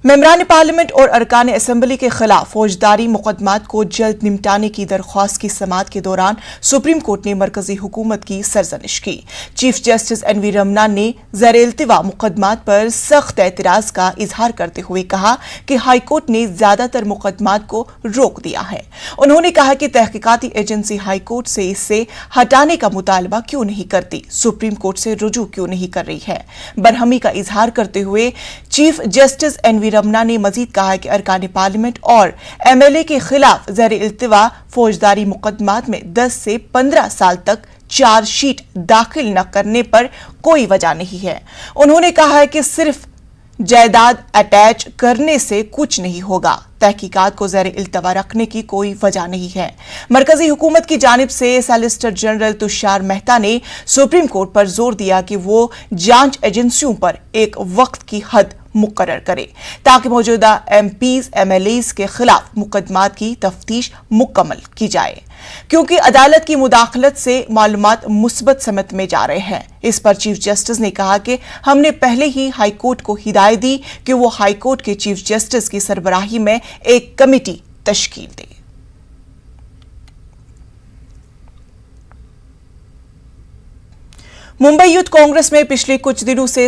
मेंबरान parliament और अरकान assembly के खिलाफ फौजदारी मुकदमात को जल्द निपटाने की दरख्वास्त की समाअत के दौरान सुप्रीम कोर्ट ने मरकजी हुकूमत की सरजनिश की। Chief justice N V Ramana ने ज़र-ए-इल्तिवा मुकदमात पर सख्त एतराज का इजहार करते हुए कहा कि हाईकोर्ट ने ज्यादातर मुकदमात को रोक दिया है। उन्होंने कहा कि तहकीकाती एजेंसी हाईकोर्ट से इसे हटाने का मुतालबा क्यों नहीं करती, सुप्रीम कोर्ट से रुजू क्यों नहीं कर रही है। बरहमी का इजहार करते हुए chief justice N V Ramana ने मजीद कहा कि अरकान पार्लियामेंट और MLA के खिलाफ ज़र-ए-इल्तिवा फौजदारी मुकदमात में 10 से 15 साल तक चार्जशीट दाखिल न करने पर कोई वजह नहीं है। उन्होंने कहा है कि सिर्फ जायदाद अटैच करने से कुछ नहीं होगा, तहकीकात को ज़र-ए-इल्तिवा रखने की कोई वजह नहीं है। मरकजी हुकूमत की जानिब से सॉलिसिटर जनरल तुषार मेहता ने सुप्रीम कोर्ट पर जोर दिया कि वो जांच एजेंसियों पर एक वक्त की हद मुकर्रर करे ताकि मौजूदा MPs MLAs के खिलाफ मुकदमात की तफ्तीश मुकम्मल की जाए, क्योंकि अदालत की मुदाखलत से मालूमात मुस्बत समत में जा रहे हैं। इस पर चीफ जस्टिस ने कहा कि हमने पहले ही हाईकोर्ट को हिदायत दी कि वो हाईकोर्ट के चीफ जस्टिस की सरबराही में एक कमेटी तश्कील दे। मुंबई यूथ कांग्रेस में पिछले कुछ दिनों से